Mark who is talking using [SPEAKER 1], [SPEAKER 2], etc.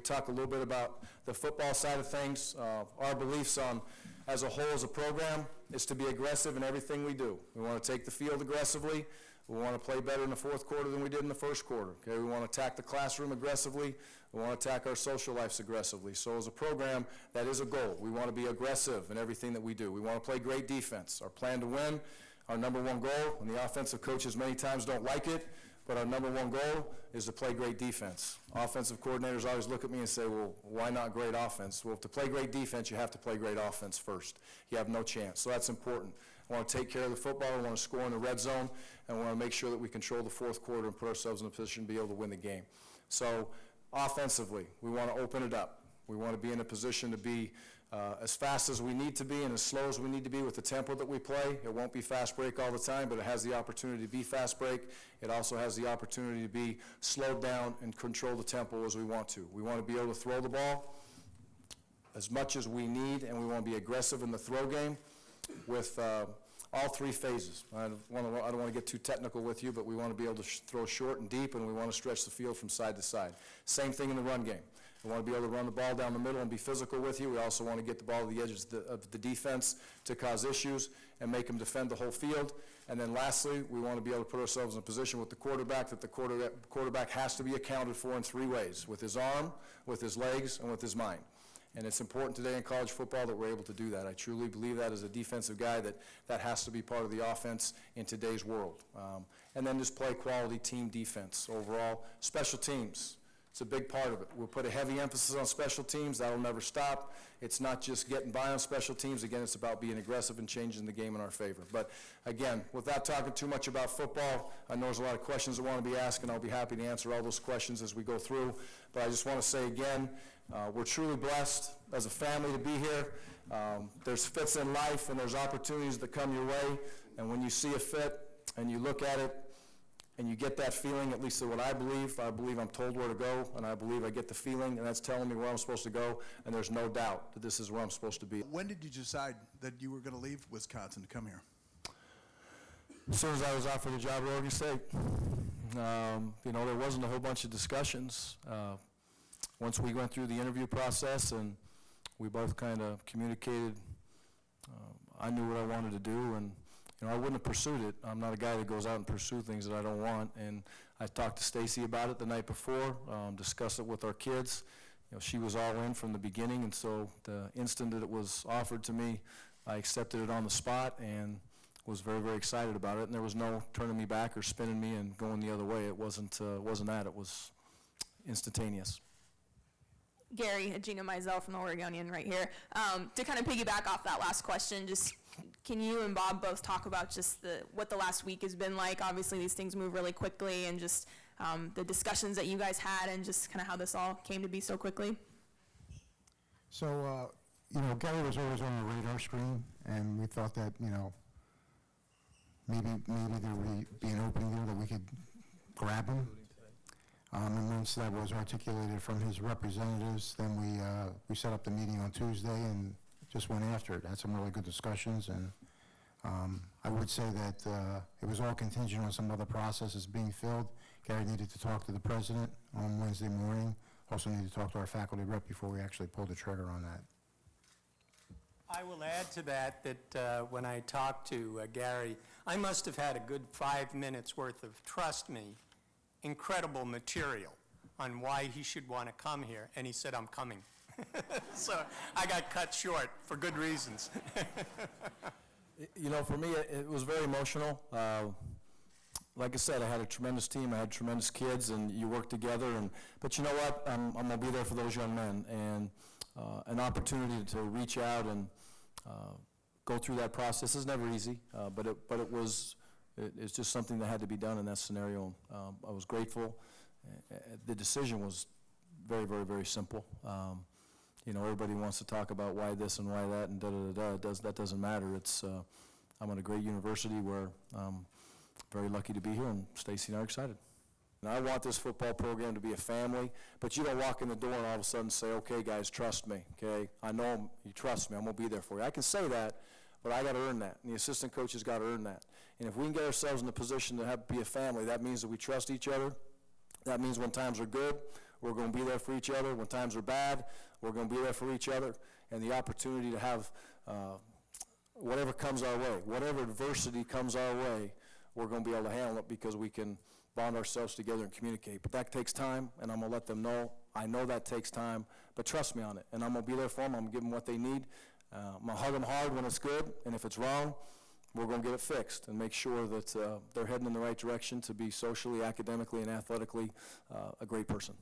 [SPEAKER 1] we talk a little bit about the football side of things. Our beliefs on, as a whole, as a program, is to be aggressive in everything we do. We want to take the field aggressively. We want to play better in the fourth quarter than we did in the first quarter. Okay, we want to attack the classroom aggressively. We want to attack our social lives aggressively. So as a program, that is a goal. We want to be aggressive in everything that we do. We want to play great defense. Our plan to win, our number one goal, and the offensive coaches many times don't like it, but our number one goal is to play great defense. Offensive coordinators always look at me and say, well, why not great offense? Well, to play great defense, you have to play great offense first. You have no chance. So that's important. We want to take care of the football. We want to score in the red zone, and we want to make sure that we control the fourth quarter and put ourselves in a position to be able to win the game. So offensively, we want to open it up. We want to be in a position to be as fast as we need to be and as slow as we need to be with the tempo that we play. It won't be fast break all the time, but it has the opportunity to be fast break. It also has the opportunity to be slowed down and control the tempo as we want to. We want to be able to throw the ball as much as we need, and we want to be aggressive in the throw game with all three phases. I don't want to get too technical with you, but we want to be able to throw short and deep, and we want to stretch the field from side to side. Same thing in the run game. We want to be able to run the ball down the middle and be physical with you. We also want to get the ball to the edges of the defense to cause issues and make them defend the whole field. And then lastly, we want to be able to put ourselves in a position with the quarterback that the quarterback has to be accounted for in three ways: with his arm, with his legs, and with his mind. And it's important today in college football that we're able to do that. I truly believe that as a defensive guy that has to be part of the offense in today's world. And then just play quality team defense overall. Special teams, it's a big part of it. We'll put a heavy emphasis on special teams. That'll never stop. It's not just getting by on special teams. Again, it's about being aggressive and changing the game in our favor. But again, without talking too much about football, I know there's a lot of questions that want to be asked, and I'll be happy to answer all those questions as we go through. But I just want to say again, we're truly blessed as a family to be here. There's fits in life, and there's opportunities that come your way. And when you see a fit and you look at it and you get that feeling, at least what I believe I'm told where to go, and I believe I get the feeling, and that's telling me where I'm supposed to go, and there's no doubt that this is where I'm supposed to be.
[SPEAKER 2] When did you decide that you were going to leave Wisconsin to come here?
[SPEAKER 1] As soon as I was offered a job at Oregon State. There wasn't a whole bunch of discussions. Once we went through the interview process and we both kind of communicated, I knew what I wanted to do, and I wouldn't have pursued it. I'm not a guy that goes out and pursue things that I don't want. And I talked to Stacy about it the night before, discussed it with our kids. She was all in from the beginning, and so the instant that it was offered to me, I accepted it on the spot and was very, very excited about it. And there was no turning me back or spinning me and going the other way. It wasn't that. It was instantaneous.
[SPEAKER 3] Gary, Gina Mizell from the Oregonian right here. To kind of piggyback off that last question, just can you and Bob both talk about just what the last week has been like? Obviously, these things move really quickly, and just the discussions that you guys had and just kind of how this all came to be so quickly.
[SPEAKER 4] So, Gary was always on the radar screen, and we thought that, maybe there would be an opening there that we could grab him. And once that was articulated from his representatives, then we set up the meeting on Tuesday and just went after it. Had some really good discussions, and I would say that it was all contingent on some other processes being filled. Gary needed to talk to the president on Wednesday morning. Also needed to talk to our faculty rep before we actually pulled the trigger on that.
[SPEAKER 5] I will add to that when I talked to Gary, I must have had a good 5 minutes worth of, trust me, incredible material on why he should want to come here, and he said, I'm coming. So I got cut short for good reasons.
[SPEAKER 1] For me, it was very emotional. Like I said, I had a tremendous team. I had tremendous kids, and you work together. But you know what? I'm going to be there for those young men, and an opportunity to reach out and go through that process is never easy, but it's just something that had to be done in that scenario. I was grateful. The decision was very, very, very simple. Everybody wants to talk about why this and why that and da-da-da-da. That doesn't matter. I'm at a great university where I'm very lucky to be here, and Stacy and I are excited. And I want this football program to be a family, but you don't walk in the door and all of a sudden say, okay, guys, trust me, okay? I know you trust me. I'm going to be there for you. I can say that, but I got to earn that, and the assistant coaches got to earn that. And if we can get ourselves in a position to be a family, that means that we trust each other. That means when times are good, we're going to be there for each other. When times are bad, we're going to be there for each other. And the opportunity to have whatever comes our way, whatever adversity comes our way, we're going to be able to handle it because we can bond ourselves together and communicate. But that takes time, and I'm going to let them know. I know that takes time, but trust me on it. And I'm going to be there for them. I'm going to give them what they need. I'm going to hug them hard when it's good, and if it's wrong, we're going to get it fixed and make sure that they're heading in the right direction to be socially, academically, and athletically a great person.